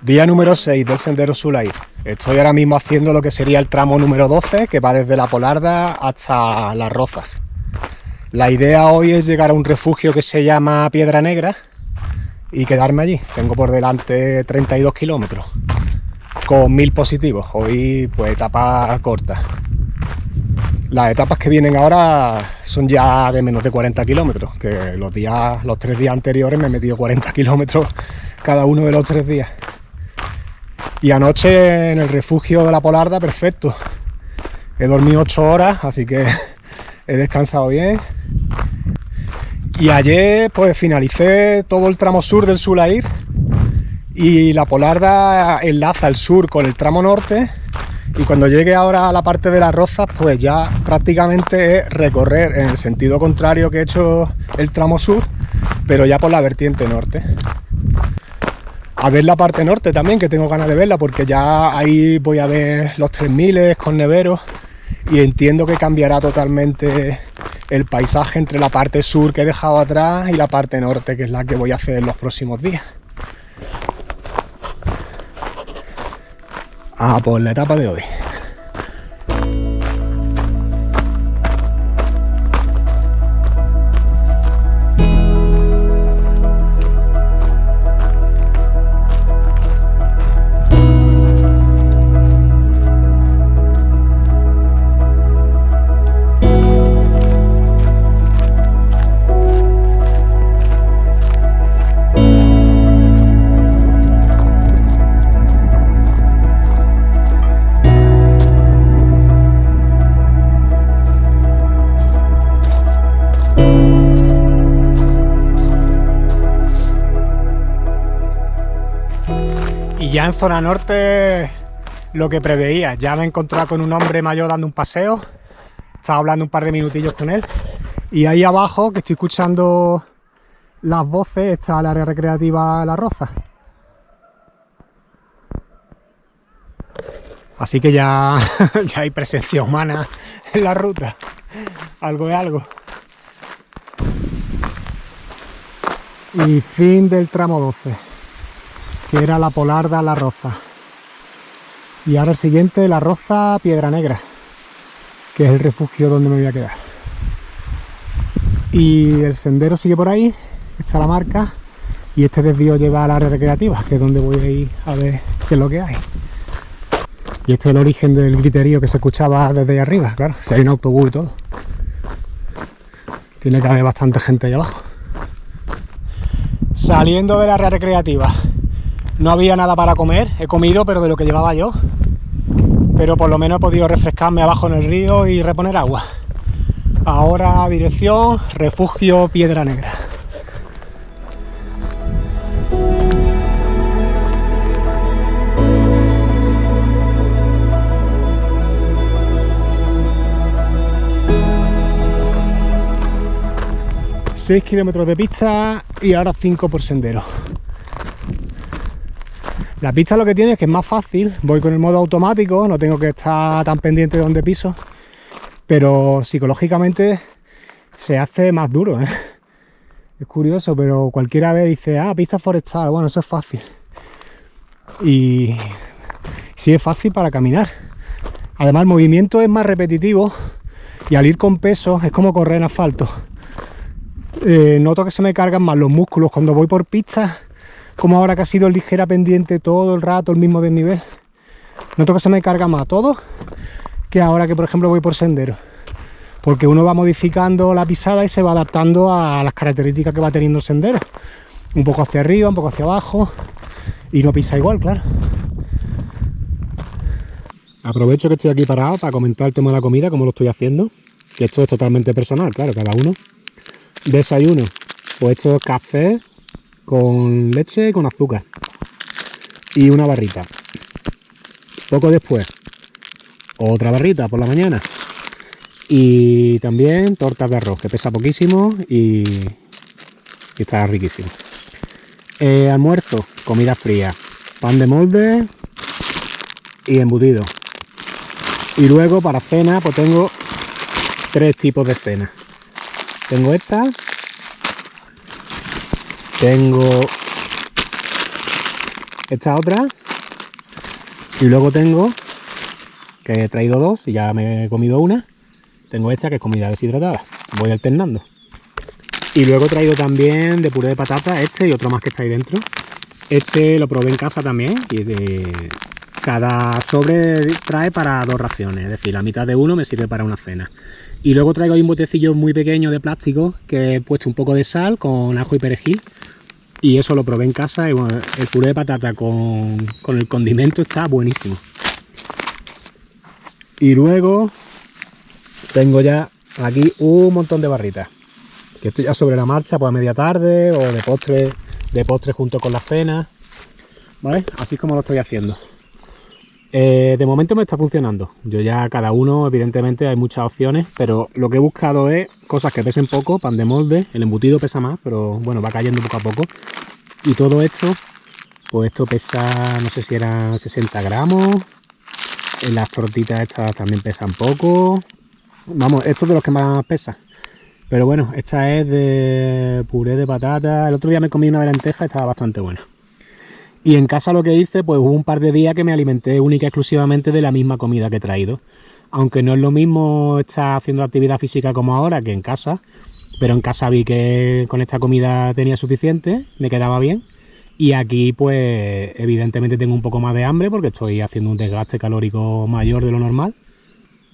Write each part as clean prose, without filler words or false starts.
Día número 6 del Sendero Sulair. Estoy ahora mismo haciendo lo que sería el tramo número 12, que va desde La Polarda hasta Las Rozas. La idea hoy es llegar a un refugio que se llama Piedra Negra y quedarme allí. Tengo por delante 32 kilómetros con 1000 positivos. Hoy pues etapa corta. Las etapas que vienen ahora son ya de menos de 40 kilómetros, que los 3 días anteriores me he metido 40 kilómetros cada uno de los 3 días. Y anoche en el refugio de La Polarda, perfecto. He dormido 8 horas, así que he descansado bien. Y ayer pues finalicé todo el tramo sur del Sulair y La Polarda enlaza el sur con el tramo norte. Y cuando llegue ahora a la parte de Las Rozas, pues ya prácticamente es recorrer en el sentido contrario que he hecho el tramo sur, pero ya por la vertiente norte. A ver la parte norte también, que tengo ganas de verla, porque ya ahí voy a ver los 3000 con neveros y entiendo que cambiará totalmente el paisaje entre la parte sur que he dejado atrás y la parte norte, que es la que voy a hacer en los próximos días. Por la etapa de hoy. Y ya en zona norte, lo que preveía, ya me he encontrado con un hombre mayor dando un paseo, estaba hablando un par de minutillos con él, y ahí abajo, que estoy escuchando las voces, está el área recreativa Las Rozas. Así que ya hay presencia humana en la ruta, algo es algo. Y fin del tramo 12. Que era La Polarda, Las Rozas. Y ahora el siguiente, Las Rozas, Piedra Negra, que es el refugio donde me voy a quedar. Y el sendero sigue por ahí, está la marca, y este desvío lleva al área recreativa, que es donde voy a ir a ver qué es lo que hay. Y este es el origen del griterío que se escuchaba desde ahí arriba, claro, si hay un autobús y todo. Tiene que haber bastante gente ahí abajo. Saliendo del área recreativa. No había nada para comer, he comido pero de lo que llevaba yo, pero por lo menos he podido refrescarme abajo en el río y reponer agua. Ahora dirección refugio Piedra Negra. ...6 kilómetros de pista y ahora 5 por sendero. La pista lo que tiene es que es más fácil, voy con el modo automático, no tengo que estar tan pendiente de dónde piso, pero psicológicamente se hace más duro, ¿eh? Es curioso, pero cualquiera ve y dice, pista forestal, bueno, eso es fácil. Y sí es fácil para caminar. Además el movimiento es más repetitivo y al ir con peso es como correr en asfalto. Noto que se me cargan más los músculos cuando voy por pistas, como ahora que ha sido ligera pendiente todo el rato, el mismo desnivel. Noto que se me carga más todo que ahora que por ejemplo voy por sendero, porque uno va modificando la pisada y se va adaptando a las características que va teniendo el sendero, un poco hacia arriba, un poco hacia abajo, y no pisa igual, claro. Aprovecho que estoy aquí parado para comentar el tema de la comida, cómo lo estoy haciendo, que esto es totalmente personal, claro, cada uno. Desayuno, pues esto es café con leche y con azúcar y una barrita. Poco después otra barrita por la mañana y también tortas de arroz, que pesa poquísimo y está riquísimo. Almuerzo, comida fría, pan de molde y embutido. Y luego para cena pues tengo 3 tipos de cena. Tengo esta, tengo esta otra. Y luego tengo, que he traído dos y ya me he comido una. Tengo esta que es comida deshidratada. Voy alternando. Y luego he traído también de puré de patata este y otro más que está ahí dentro. Este lo probé en casa también. Y cada sobre trae para 2 raciones. Es decir, la mitad de uno me sirve para una cena. Y luego traigo ahí un botecillo muy pequeño de plástico que he puesto un poco de sal con ajo y perejil. Y eso lo probé en casa y bueno, el puré de patata con el condimento está buenísimo. Y luego tengo ya aquí un montón de barritas. Que estoy ya sobre la marcha, pues a media tarde o de postre junto con la cena. ¿Vale? Así es como lo estoy haciendo. De momento me está funcionando. Yo ya cada uno, evidentemente hay muchas opciones, pero lo que he buscado es cosas que pesen poco, pan de molde, el embutido pesa más, pero bueno, va cayendo poco a poco. Y todo esto, pues esto pesa, no sé si eran 60 gramos, las tortitas estas también pesan poco. Vamos, esto es de los que más pesan. Pero bueno, esta es de puré de patata. El otro día me comí una de lentejas, estaba bastante buena. Y en casa lo que hice, pues hubo un par de días que me alimenté única y exclusivamente de la misma comida que he traído. Aunque no es lo mismo estar haciendo actividad física como ahora que en casa, pero en casa vi que con esta comida tenía suficiente, me quedaba bien. Y aquí pues evidentemente tengo un poco más de hambre porque estoy haciendo un desgaste calórico mayor de lo normal,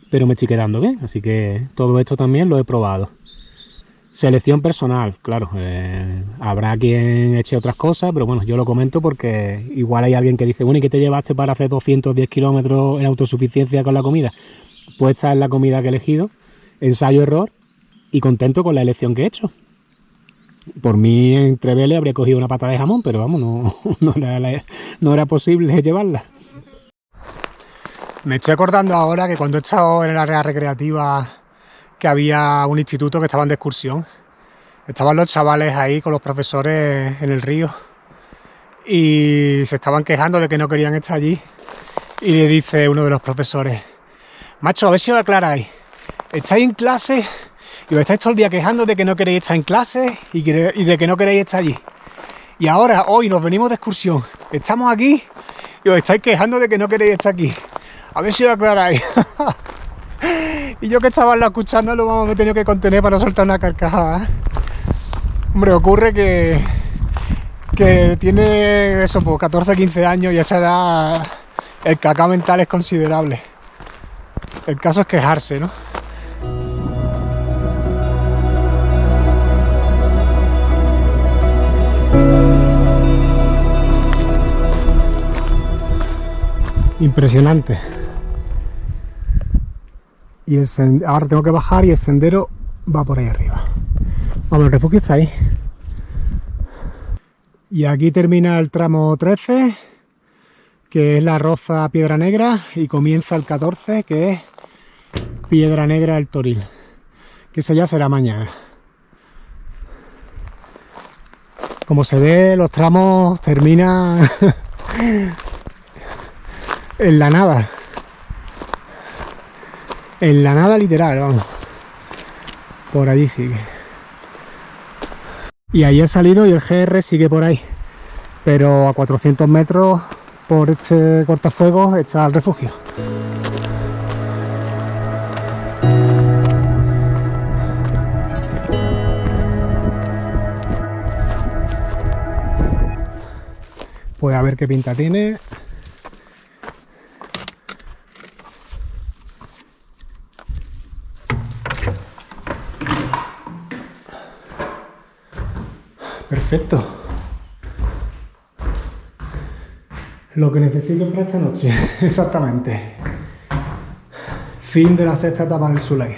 pero me estoy quedando bien, así que todo esto también lo he probado. Selección personal, claro, habrá quien eche otras cosas, pero bueno, yo lo comento porque igual hay alguien que dice, bueno, ¿y qué te llevaste para hacer 210 kilómetros en autosuficiencia con la comida? Pues esta es la comida que he elegido, ensayo-error y contento con la elección que he hecho. Por mí entre Vélez habría cogido una pata de jamón, pero vamos, no era posible llevarla. Me estoy acordando ahora que cuando he estado en el área recreativa, que había un instituto que estaban de excursión. Estaban los chavales ahí con los profesores en el río y se estaban quejando de que no querían estar allí. Y le dice uno de los profesores, macho, a ver si os aclaráis, estáis en clase y os estáis todo el día quejando de que no queréis estar en clase y de que no queréis estar allí. Y ahora, hoy nos venimos de excursión, estamos aquí y os estáis quejando de que no queréis estar aquí. A ver si os aclaráis. Y yo que estaba escuchando lo me he tenido que contener para no soltar una carcajada. Hombre, ocurre que tiene eso, pues 14, 15 años y a esa edad el cacao mental es considerable. El caso es quejarse, ¿no? Impresionante. Y ahora tengo que bajar y el sendero va por ahí arriba. Vamos, el refugio está ahí. Y aquí termina el tramo 13, que es la Roza Piedra Negra, y comienza el 14, que es Piedra Negra del Toril, que eso ya será mañana. Como se ve, los tramos terminan en la nada. En la nada literal, vamos. Por allí sigue. Y ahí he salido y el GR sigue por ahí. Pero a 400 metros por este cortafuegos está el refugio. Pues a ver qué pinta tiene. Perfecto. Lo que necesito para esta noche, exactamente. Fin de la sexta etapa del Sulair.